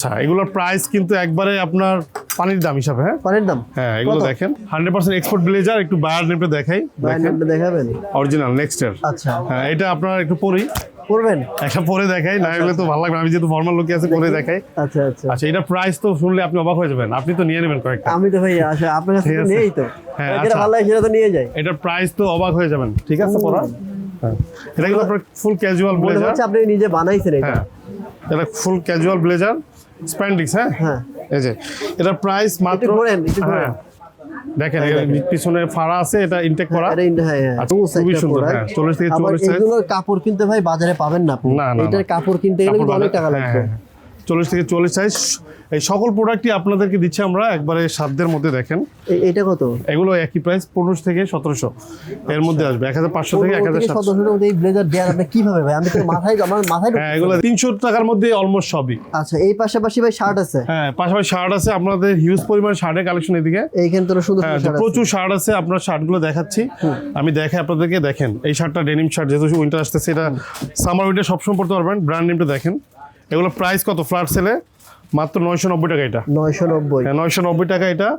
আচ্ছা এগুলোর প্রাইস কিন্তু একবারে আপনার পানির দাম হিসাবে। হ্যাঁ পানির দাম হ্যাঁ এগুলো দেখেন 100% এক্সপোর্ট ব্লেজার। একটু বায়ার নেমটা দেখাই, দেখেন দেখাবেন অরিজিনাল নেক্সটের। আচ্ছা হ্যাঁ এটা আপনার একটু পরি করবেন। একটা পরে দেখাই, না হলে তো ভালো লাগবে, আমি যেহেতু ফর্মাল লোকে আছে পরে দেখাই। আচ্ছা আচ্ছা আচ্ছা এটা প্রাইস তো শুনলে আপনি অবাক হয়ে যাবেন, আপনি তো নিয়ে নেবেন কয়েকটা। আমি তো ভাই আসলে আপনার কাছে ঠিক আছে। নেই তো, হ্যাঁ, যেটা আচ্ছা। ভালো লাগে সেটা তো নিয়ে যাই। এটার প্রাইস তো অবাক হয়ে যাবেন, ঠিক আছে পরা। হ্যাঁ এটা কিন্তু আপনার ফুল ক্যাজুয়াল মনে ব্লেজার। হচ্ছে আপনি নিজে বানাইছেন এটা। হ্যাঁ এটা ফুল ক্যাজুয়াল ব্লেজার স্প্যান্ডিক্স। হ্যাঁ হ্যাঁ এই যে এটার প্রাইস মাত্র একটু ঘোরেন, একটু ঘোরেন। হ্যাঁ দেখেন এর পিছনে ফাড়া আছে, এটা ইনটেক করা। এটা হ্যাঁ হ্যাঁ আচ্ছা, খুবই সুন্দর। হ্যাঁ 40 থেকে 44 সাইজ। এগুলোর কাপড় কিনতে ভাই বাজারে পাবেন না আপনি। না, না, এটার না। কাপড় কিনতে গেলে কিন্তু অনেক টাকা হ্যাঁ, লাগবে। হ্যাঁ, 40 থেকে 44 সাইজ। এই সকল প্রোডাক্টই আপনাদেরকে দিচ্ছি আমরা একবারে সাধ্যের মধ্যে। দেখেন এটা কত? এগুলো একই প্রাইস 15 থেকে 1700 এর মধ্যে আসবে। 1500 থেকে 1700। 1700 মধ্যে এই ব্লেজার দেন আপনি কিভাবে ভাই? আমি তো আমার মাথায় হ্যাঁ এগুলো 300 টাকার মধ্যে অলমোস্ট সবই। আচ্ছা এই পাশাপাশি ভাই শার্ট আছে? হ্যাঁ পাশাপাশি শার্ট আছে, আপনাদের হিউজ পরিমাণ শার্টের কালেকশন এদিকে। এইখানে তো সুন্দর হ্যাঁ শার্ট আছে। প্রচুর শার্ট আছে, আপনার শার্টগুলো দেখাচ্ছি আমি। দেখাই আপনাদেরকে, দেখেন এই শার্টটা ডেনিম শার্ট, যেহেতু উইন্টার আসতেছে, এটা সামার উইন্টার সবসময় পড়তে পারবেন। ব্র্যান্ড নেমটা দেখেন। এগুলো প্রাইস কত ফ্ল্যাট সেলে? মাত্র 990 টাকা। এটা 990। হ্যাঁ 990 টাকা এটা।